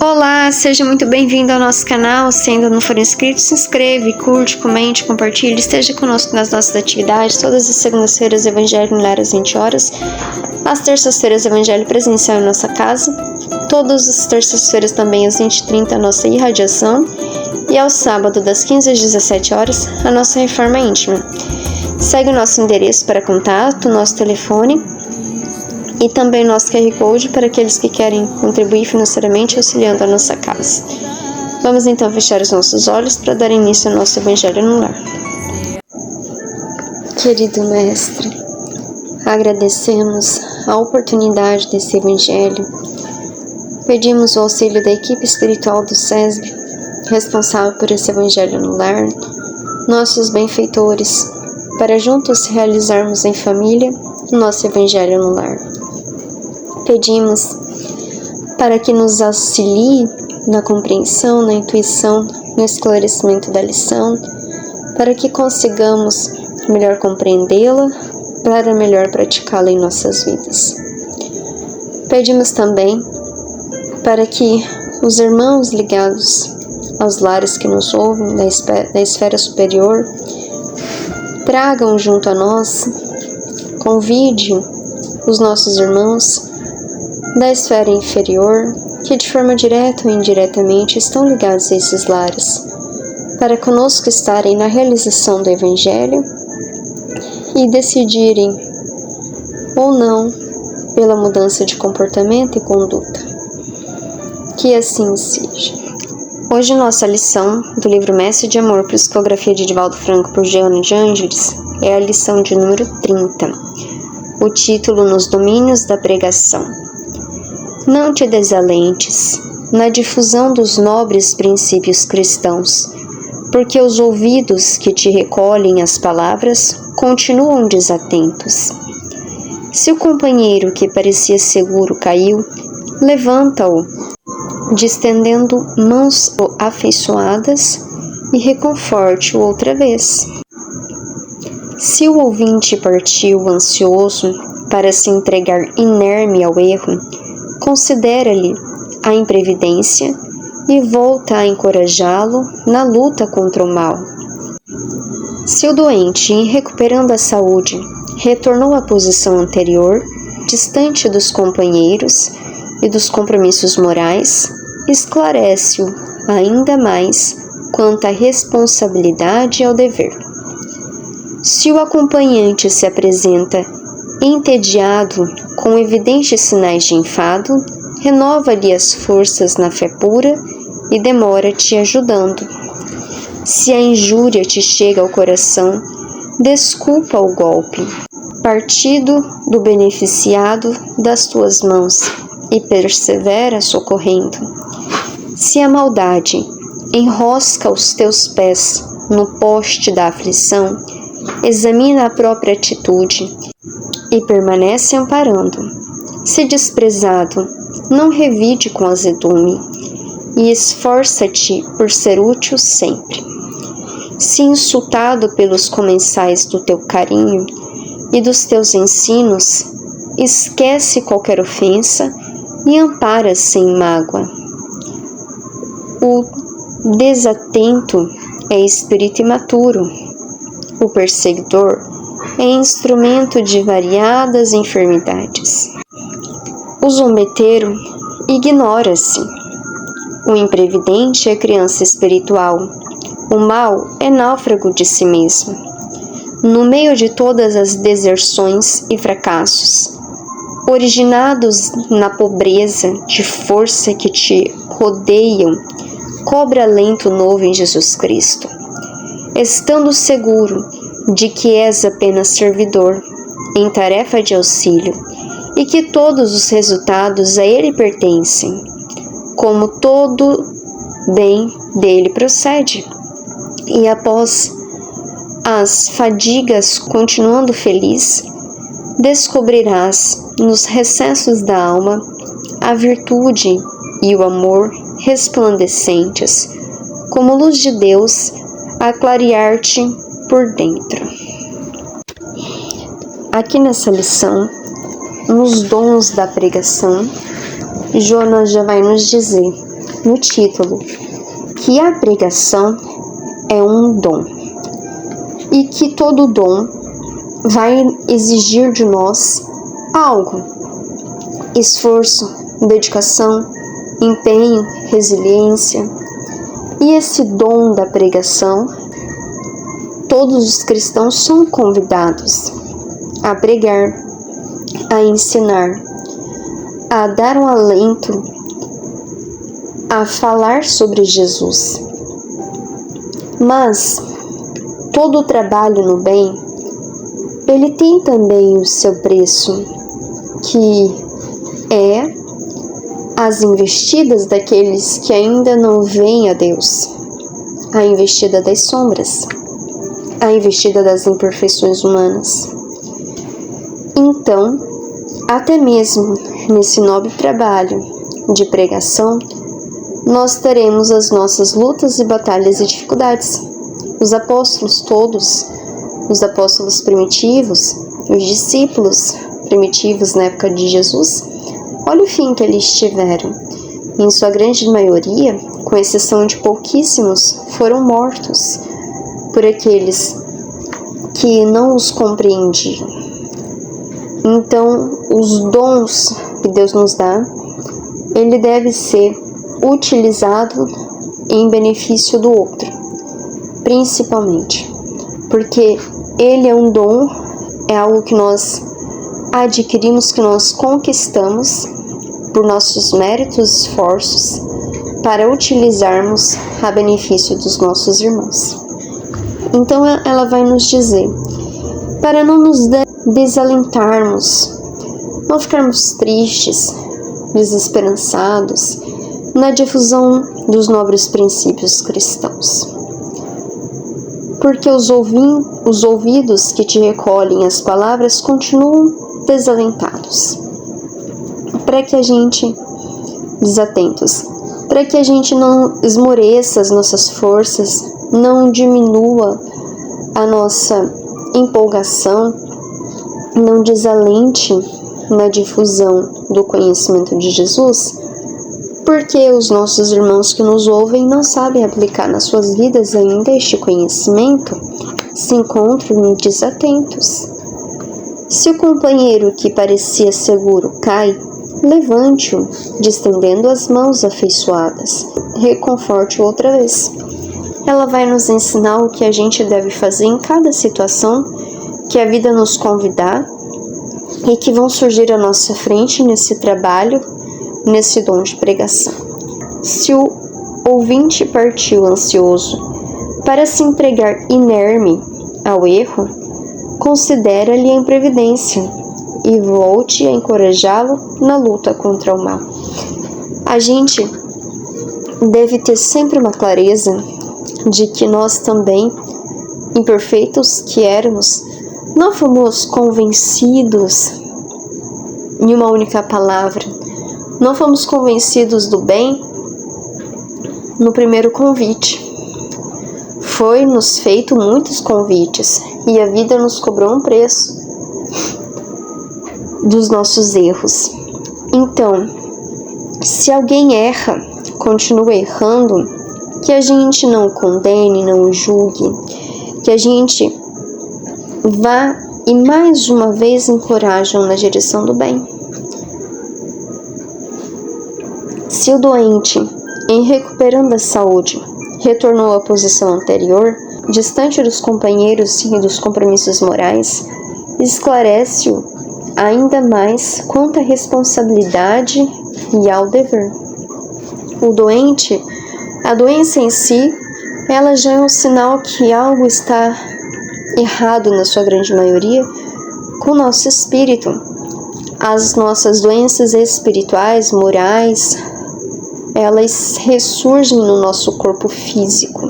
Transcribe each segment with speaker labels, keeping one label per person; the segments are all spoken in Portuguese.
Speaker 1: Olá, seja muito bem-vindo ao nosso canal. Se ainda não for inscrito, se inscreve, curte, comente, compartilhe. Esteja conosco nas nossas atividades. Todas as segundas-feiras, Evangelho no Lar às 20 horas. Às terças-feiras, Evangelho presencial em nossa casa. Todas as terças-feiras também às 20h30, a nossa irradiação. E ao sábado, das 15 às 17 horas, a nossa reforma íntima. Segue o nosso endereço para contato, nosso telefone e também nosso QR Code para aqueles que querem contribuir financeiramente auxiliando a nossa casa. Vamos então fechar os nossos olhos para dar início ao nosso Evangelho no Lar. Querido Mestre, agradecemos a oportunidade desse Evangelho. Pedimos o auxílio da equipe espiritual do SESB, responsável por esse Evangelho no Lar, nossos benfeitores, para juntos realizarmos em família o nosso Evangelho no Lar. Pedimos para que nos auxilie na compreensão, na intuição, no esclarecimento da lição, para que consigamos melhor compreendê-la, para melhor praticá-la em nossas vidas. Pedimos também para que os irmãos ligados aos lares que nos ouvem da esfera superior tragam junto a nós, convide os nossos irmãos da esfera inferior, que de forma direta ou indiretamente estão ligados a esses lares, para conosco estarem na realização do Evangelho e decidirem ou não pela mudança de comportamento e conduta. Que assim seja. Hoje nossa lição do livro Mestre de Amor, Psicografia de Divaldo Franco por Joana de Ângeles, é a lição de número 30. O título: Nos Domínios da Pregação. Não te desalentes na difusão dos nobres princípios cristãos, porque os ouvidos que te recolhem as palavras continuam desatentos. Se o companheiro que parecia seguro caiu, levanta-o, distendendo mãos afeiçoadas, e reconforte-o outra vez. Se o ouvinte partiu ansioso para se entregar inerme ao erro, considera-lhe a imprevidência e volta a encorajá-lo na luta contra o mal. Se o doente, em recuperando a saúde, retornou à posição anterior, distante dos companheiros e dos compromissos morais, esclarece-o ainda mais quanto à responsabilidade e ao dever. Se o acompanhante se apresenta entediado, com evidentes sinais de enfado, renova-lhe as forças na fé pura e demora-te ajudando. Se a injúria te chega ao coração, desculpa o golpe, partido do beneficiado das tuas mãos, e persevera socorrendo. Se a maldade enrosca os teus pés no poste da aflição, examina a própria atitude e permanece amparando. Se desprezado, não revide com azedume, e esforça-te por ser útil sempre. Se insultado pelos comensais do teu carinho e dos teus ensinos, esquece qualquer ofensa e ampara sem mágoa. O desatento é espírito imaturo. O perseguidor é instrumento de variadas enfermidades. O zombeteiro ignora-se. O imprevidente é criança espiritual. O mal é náufrago de si mesmo. No meio de todas as deserções e fracassos, originados na pobreza de força que te rodeiam, cobra alento novo em Jesus Cristo, estando seguro de que és apenas servidor em tarefa de auxílio e que todos os resultados a ele pertencem, como todo bem dele procede. E após as fadigas continuando feliz, descobrirás nos recessos da alma a virtude e o amor resplandecentes, como luz de Deus, a clarear-te por dentro. Aqui nessa lição, nos dons da pregação, Jonas já vai nos dizer no título que a pregação é um dom e que todo dom vai exigir de nós algo: esforço, dedicação, empenho, resiliência. E esse dom da pregação, todos os cristãos são convidados a pregar, a ensinar, a dar um alento, a falar sobre Jesus. Mas todo o trabalho no bem, ele tem também o seu preço, que é as investidas daqueles que ainda não veem a Deus, a investida das sombras, a investida das imperfeições humanas. Então, até mesmo nesse nobre trabalho de pregação, nós teremos as nossas lutas e batalhas e dificuldades. Os apóstolos todos, os apóstolos primitivos, os discípulos primitivos na época de Jesus, olha o fim que eles tiveram. Em sua grande maioria, com exceção de pouquíssimos, foram mortos por aqueles que não os compreendiam. Então, os dons que Deus nos dá, ele deve ser utilizado em benefício do outro, principalmente, porque ele é um dom, é algo que nós adquirimos, que nós conquistamos por nossos méritos e esforços para utilizarmos a benefício dos nossos irmãos. Então ela vai nos dizer, para não nos desalentarmos, não ficarmos tristes, desesperançados na difusão dos nobres princípios cristãos. Porque os ouvidos que te recolhem as palavras continuam desalentados. Para que a gente, desatentos, para que a gente não esmoreça as nossas forças, não diminua a nossa empolgação, não desalente na difusão do conhecimento de Jesus, porque os nossos irmãos que nos ouvem não sabem aplicar nas suas vidas ainda este conhecimento, se encontram desatentos. Se o companheiro que parecia seguro cai, levante-o, distendendo as mãos afeiçoadas, reconforte-o outra vez. Ela vai nos ensinar o que a gente deve fazer em cada situação que a vida nos convidar e que vão surgir à nossa frente nesse trabalho, nesse dom de pregação. Se o ouvinte partiu ansioso para se entregar inerme ao erro, considera-lhe a imprevidência e volte a encorajá-lo na luta contra o mal. A gente deve ter sempre uma clareza de que nós também, imperfeitos que éramos, não fomos convencidos em uma única palavra, não fomos convencidos do bem no primeiro convite. Foi-nos feito muitos convites e a vida nos cobrou um preço dos nossos erros. Então, se alguém erra, continua errando, que a gente não condene, não julgue, que a gente vá e mais uma vez encorajam na direção do bem. Se o doente, em recuperando a saúde, retornou à posição anterior, distante dos companheiros e dos compromissos morais, esclarece-o ainda mais quanto à responsabilidade e ao dever. O doente, a doença em si, ela já é um sinal que algo está errado, na sua grande maioria, com o nosso espírito. As nossas doenças espirituais, morais, elas ressurgem no nosso corpo físico,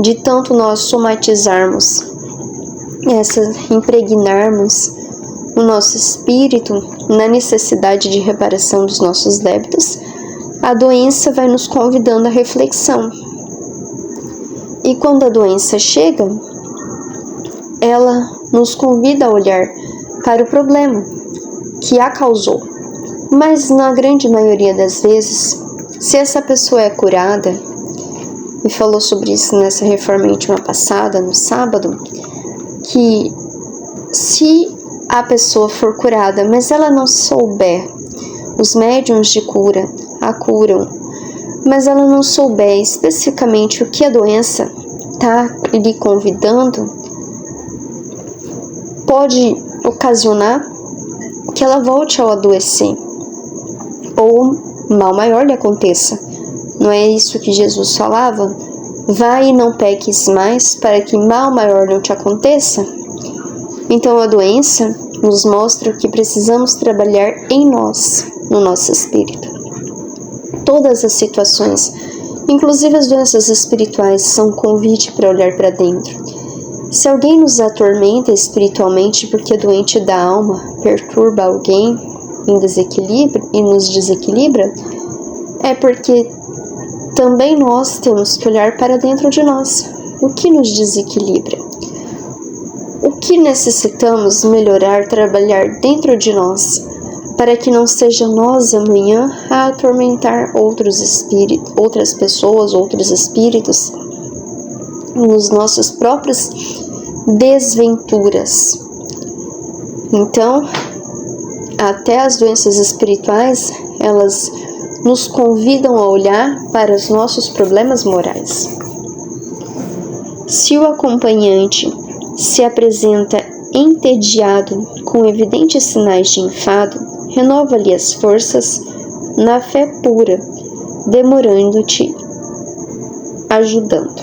Speaker 1: de tanto nós somatizarmos, impregnarmos o nosso espírito na necessidade de reparação dos nossos débitos. A doença vai nos convidando à reflexão. E quando a doença chega, ela nos convida a olhar para o problema que a causou. Mas na grande maioria das vezes, se essa pessoa é curada, e falou sobre isso nessa reforma íntima passada, no sábado, que se a pessoa for curada, mas ela não souber, os médiuns de cura a curam, mas ela não souber especificamente o que a doença está lhe convidando, pode ocasionar que ela volte ao adoecer, ou mal maior lhe aconteça. Não é isso que Jesus falava? Vai e não peques mais, para que mal maior não te aconteça? Então a doença nos mostra que precisamos trabalhar em nós, no nosso espírito. Todas as situações, inclusive as doenças espirituais, são um convite para olhar para dentro. Se alguém nos atormenta espiritualmente porque é doente da alma, perturba alguém em desequilíbrio e nos desequilibra, é porque também nós temos que olhar para dentro de nós. O que nos desequilibra? O que necessitamos melhorar, trabalhar dentro de nós, para que não seja nós amanhã a atormentar outras pessoas, outros espíritos, nos nossos próprios desventuras. Então, até as doenças espirituais, elas nos convidam a olhar para os nossos problemas morais. Se o acompanhante se apresenta entediado com evidentes sinais de enfado, renova-lhe as forças na fé pura, demorando-te, ajudando.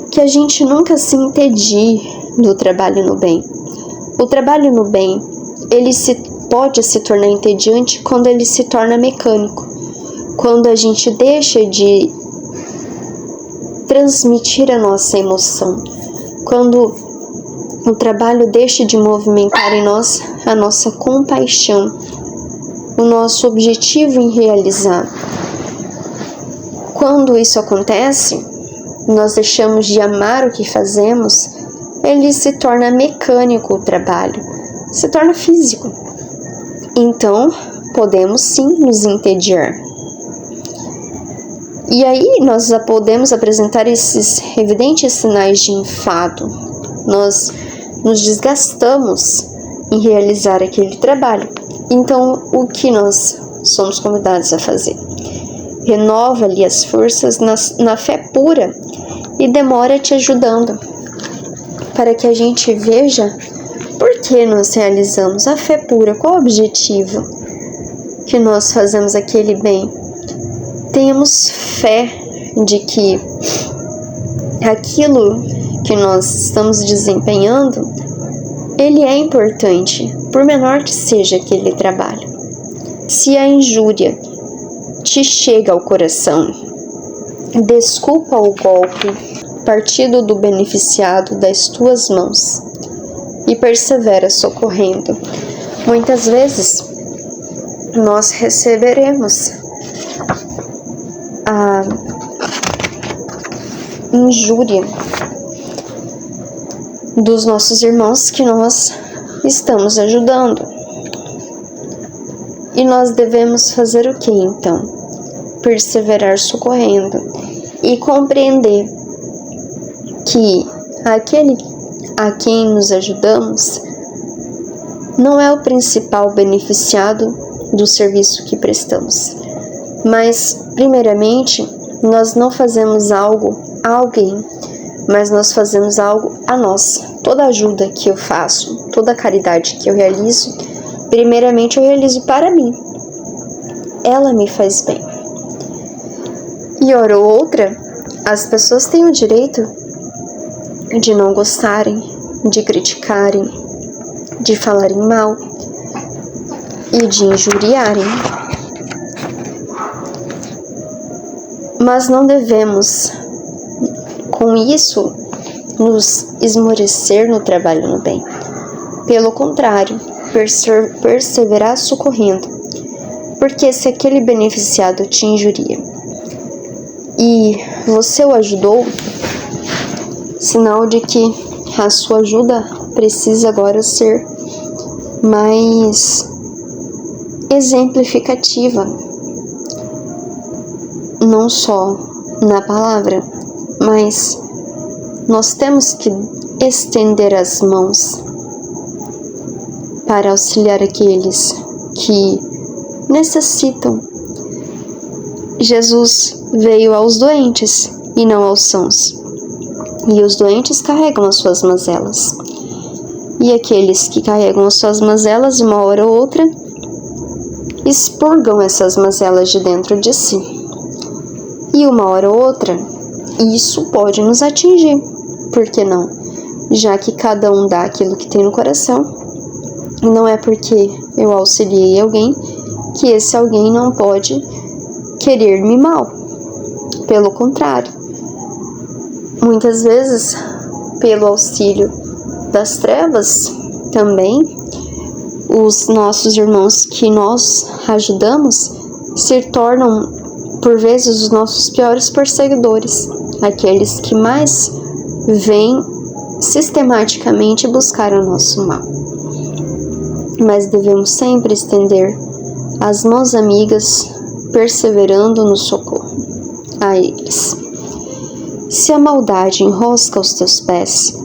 Speaker 1: Que a gente nunca se entedie do trabalho no bem. O trabalho no bem, ele pode se tornar entediante quando ele se torna mecânico, quando a gente deixa de transmitir a nossa emoção, quando o trabalho deixa de movimentar em nós a nossa compaixão, o nosso objetivo em realizar. Quando isso acontece, nós deixamos de amar o que fazemos, ele se torna mecânico o trabalho, se torna físico. Então, podemos sim nos entediar. E aí nós podemos apresentar esses evidentes sinais de enfado. Nós nos desgastamos em realizar aquele trabalho. Então, o que nós somos convidados a fazer? Renova-lhe as forças na fé pura e demora-te ajudando, para que a gente veja por que nós realizamos a fé pura, qual o objetivo que nós fazemos aquele bem. Tenhamos fé de que aquilo que nós estamos desempenhando, ele é importante, por menor que seja aquele trabalho. Se a injúria te chega ao coração, desculpa o golpe partido do beneficiado das tuas mãos e persevera socorrendo. Muitas vezes nós receberemos a injúria dos nossos irmãos que nós estamos ajudando. E nós devemos fazer o que então? Perseverar socorrendo e compreender que aquele a quem nos ajudamos não é o principal beneficiado do serviço que prestamos. Mas, primeiramente, nós não fazemos algo a alguém, mas nós fazemos algo a nós. Toda ajuda que eu faço, toda caridade que eu realizo, primeiramente eu realizo para mim. Ela me faz bem. E hora ou outra, as pessoas têm o direito de não gostarem, de criticarem, de falarem mal e de injuriarem. Mas não devemos, com isso, nos esmorecer no trabalho no bem. Pelo contrário, perseverar socorrendo. Porque se aquele beneficiado te injuria e você o ajudou, sinal de que a sua ajuda precisa agora ser mais exemplificativa, não só na palavra, mas nós temos que estender as mãos para auxiliar aqueles que necessitam. Jesus veio aos doentes e não aos sãos, e os doentes carregam as suas mazelas, e aqueles que carregam as suas mazelas, uma hora ou outra, expurgam essas mazelas de dentro de si, e uma hora ou outra, isso pode nos atingir, por que não? Já que cada um dá aquilo que tem no coração, e não é porque eu auxiliei alguém que esse alguém não pode querer-me mal. Pelo contrário, muitas vezes, pelo auxílio das trevas, também, os nossos irmãos que nós ajudamos se tornam, por vezes, os nossos piores perseguidores, aqueles que mais vêm sistematicamente buscar o nosso mal. Mas devemos sempre estender as mãos amigas, perseverando no socorro a eles. Se a maldade enrosca os teus pés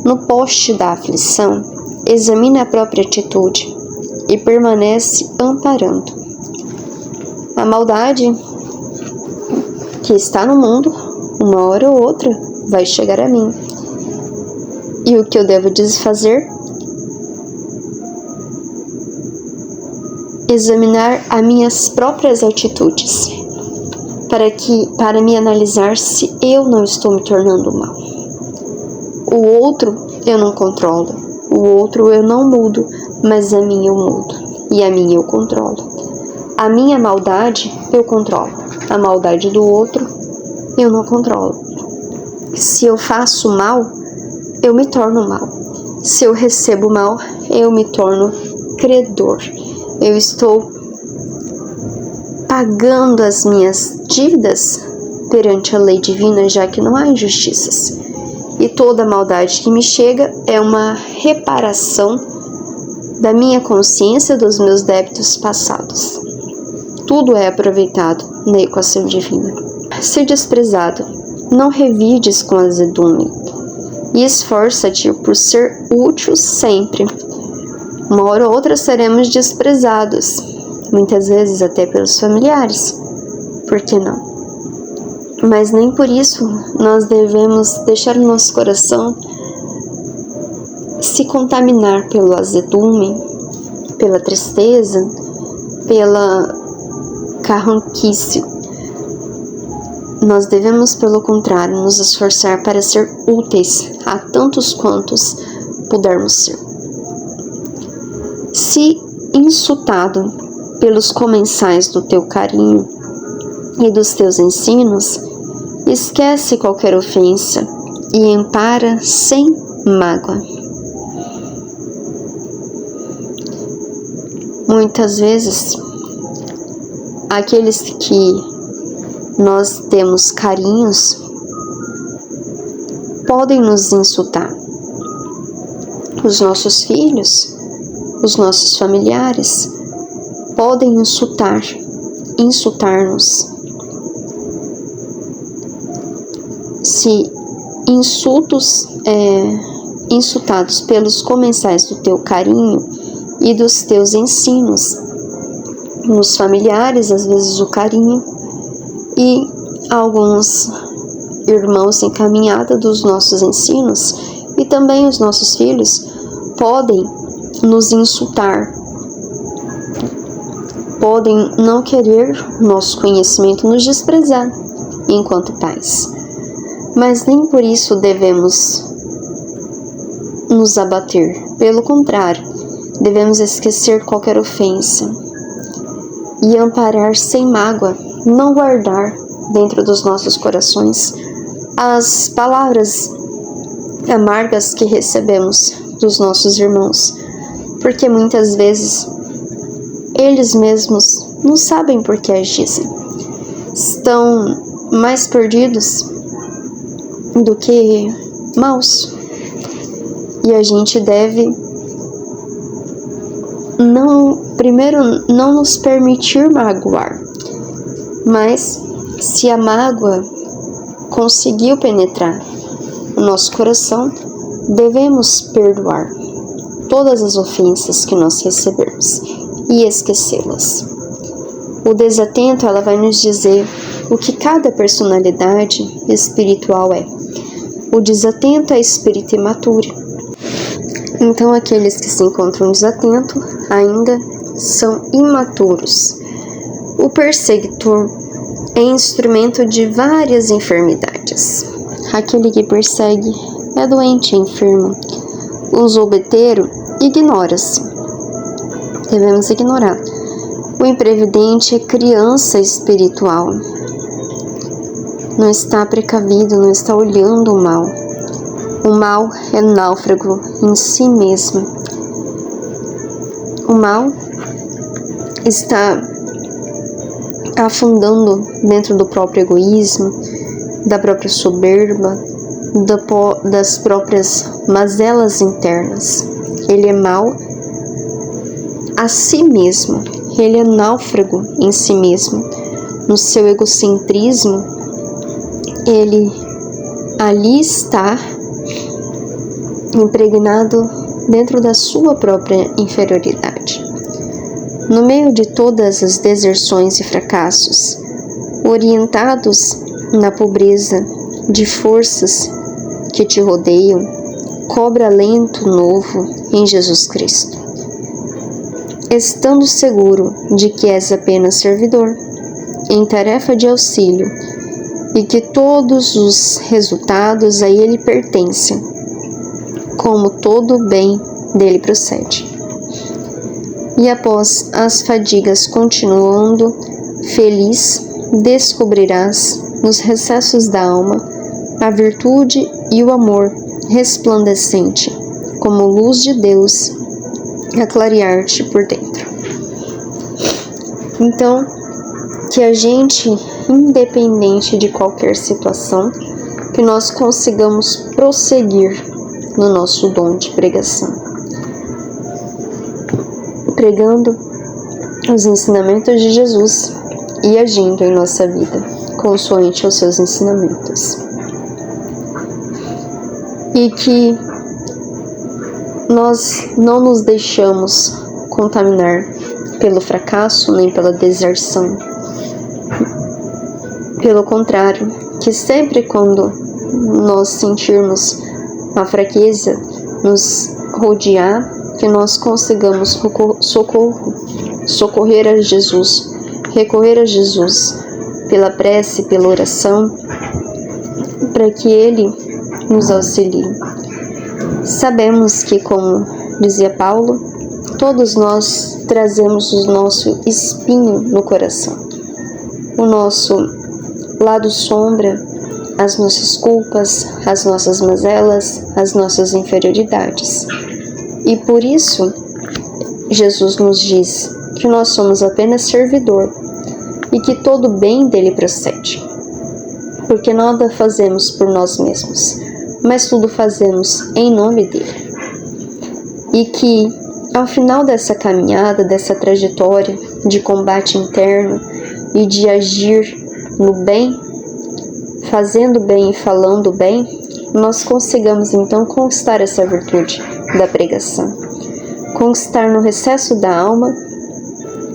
Speaker 1: no poste da aflição, examina a própria atitude e permanece amparando. A maldade que está no mundo, uma hora ou outra, vai chegar a mim. E o que eu devo fazer? Examinar as minhas próprias atitudes, para me analisar se eu não estou me tornando mal. O outro eu não controlo, o outro eu não mudo, mas a minha eu mudo, e a minha eu controlo. A minha maldade eu controlo, a maldade do outro eu não controlo. Se eu faço mal, eu me torno mal. Se eu recebo mal, eu me torno credor. Eu estou pagando as minhas dívidas perante a lei divina, já que não há injustiças. E toda maldade que me chega é uma reparação da minha consciência dos meus débitos passados. Tudo é aproveitado na equação divina. Se desprezado, não revides com azedume, e esforça-te por ser útil sempre. Uma hora ou outra seremos desprezados, muitas vezes até pelos familiares, por que não? Mas nem por isso nós devemos deixar o nosso coração se contaminar pelo azedume, pela tristeza, pela carranquice. Nós devemos, pelo contrário, nos esforçar para ser úteis a tantos quantos pudermos ser. Se insultado pelos comensais do teu carinho e dos teus ensinos, esquece qualquer ofensa e ampara sem mágoa. Muitas vezes, aqueles que nós temos carinhos podem nos insultar. Os nossos filhos, os nossos familiares podem insultar-nos. Se insultados pelos comensais do teu carinho e dos teus ensinos, nos familiares, às vezes o carinho, e alguns irmãos em caminhada dos nossos ensinos, e também os nossos filhos podem nos insultar, podem não querer nosso conhecimento, nos desprezar enquanto pais. Mas nem por isso devemos nos abater. Pelo contrário, devemos esquecer qualquer ofensa e amparar sem mágoa, não guardar dentro dos nossos corações as palavras amargas que recebemos dos nossos irmãos, porque muitas vezes eles mesmos não sabem por que agissem, estão mais perdidos do que maus, e a gente deve não nos permitir magoar, mas se a mágoa conseguiu penetrar o nosso coração, devemos perdoar todas as ofensas que nós recebemos e esquecê-las. O desatento, ela vai nos dizer o que cada personalidade espiritual é. O desatento é espírito imaturo. Então, aqueles que se encontram desatentos ainda são imaturos. O perseguidor é instrumento de várias enfermidades. Aquele que persegue é doente e enfermo. O zombeteiro ignora-se. Devemos ignorar. O imprevidente é criança espiritual. Não está precavido, não está olhando o mal. O mal é náufrago em si mesmo. O mal está afundando dentro do próprio egoísmo, da própria soberba, das próprias mazelas internas. Ele é mau a si mesmo, ele é náufrago em si mesmo. No seu egocentrismo, ele ali está impregnado dentro da sua própria inferioridade. No meio de todas as deserções e fracassos, orientados na pobreza de forças que te rodeiam, cobra alento novo em Jesus Cristo. Estando seguro de que és apenas servidor, em tarefa de auxílio, e que todos os resultados a ele pertencem, como todo bem dele procede. E após as fadigas continuando, feliz, descobrirás nos recessos da alma a virtude e o amor resplandecente, como luz de Deus, a clarear-te por dentro. Então, que a gente, independente de qualquer situação, que nós consigamos prosseguir no nosso dom de pregação, pregando os ensinamentos de Jesus e agindo em nossa vida, consoante aos seus ensinamentos. E que nós não nos deixamos contaminar pelo fracasso nem pela deserção. Pelo contrário, que sempre quando nós sentirmos a fraqueza nos rodear, que nós consigamos socorrer a Jesus, recorrer a Jesus pela prece, pela oração, para que Ele nos auxilie. Sabemos que, como dizia Paulo, todos nós trazemos o nosso espinho no coração, o nosso lado sombra, as nossas culpas, as nossas mazelas, as nossas inferioridades. E por isso, Jesus nos diz que nós somos apenas servidor e que todo bem dele procede. Porque nada fazemos por nós mesmos, mas tudo fazemos em nome dele. E que, ao final dessa caminhada, dessa trajetória de combate interno e de agir no bem, fazendo bem e falando bem, nós consigamos então conquistar essa virtude da pregação. Conquistar no recesso da alma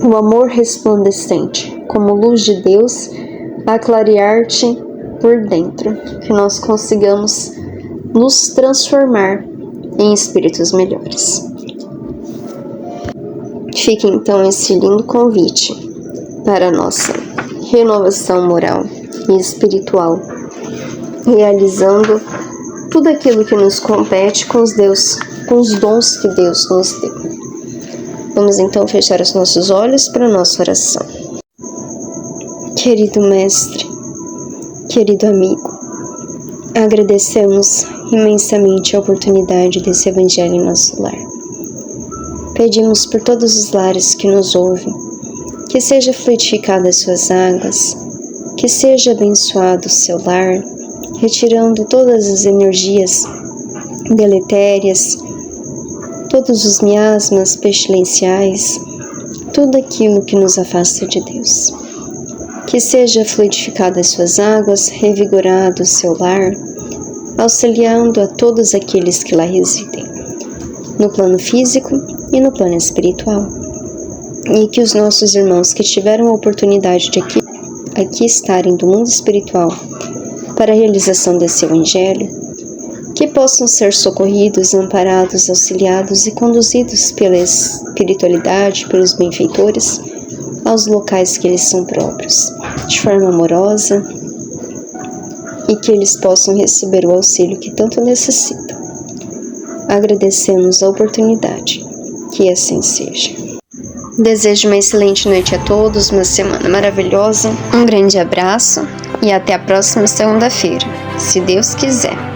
Speaker 1: o amor resplandecente, como luz de Deus, a clarear-te por dentro, que nós consigamos nos transformar em espíritos melhores. Fica então esse lindo convite para a nossa renovação moral e espiritual, realizando tudo aquilo que nos compete com os dons que Deus nos deu. Vamos então fechar os nossos olhos para a nossa oração. Querido Mestre, querido amigo, agradecemos imensamente a oportunidade desse Evangelho em nosso lar. Pedimos por todos os lares que nos ouvem, que seja fluidificada as suas águas, que seja abençoado o seu lar, retirando todas as energias deletérias todos os miasmas pestilenciais, tudo aquilo que nos afasta de Deus. Que seja fluidificada as suas águas, revigorado o seu lar, auxiliando a todos aqueles que lá residem, no plano físico e no plano espiritual. E que os nossos irmãos que tiveram a oportunidade de aqui estarem do mundo espiritual para a realização desse Evangelho, que possam ser socorridos, amparados, auxiliados e conduzidos pela espiritualidade, pelos benfeitores, aos locais que eles são próprios, de forma amorosa, e que eles possam receber o auxílio que tanto necessitam. Agradecemos a oportunidade, que assim seja. Desejo uma excelente noite a todos, uma semana maravilhosa, um grande abraço e até a próxima segunda-feira, se Deus quiser.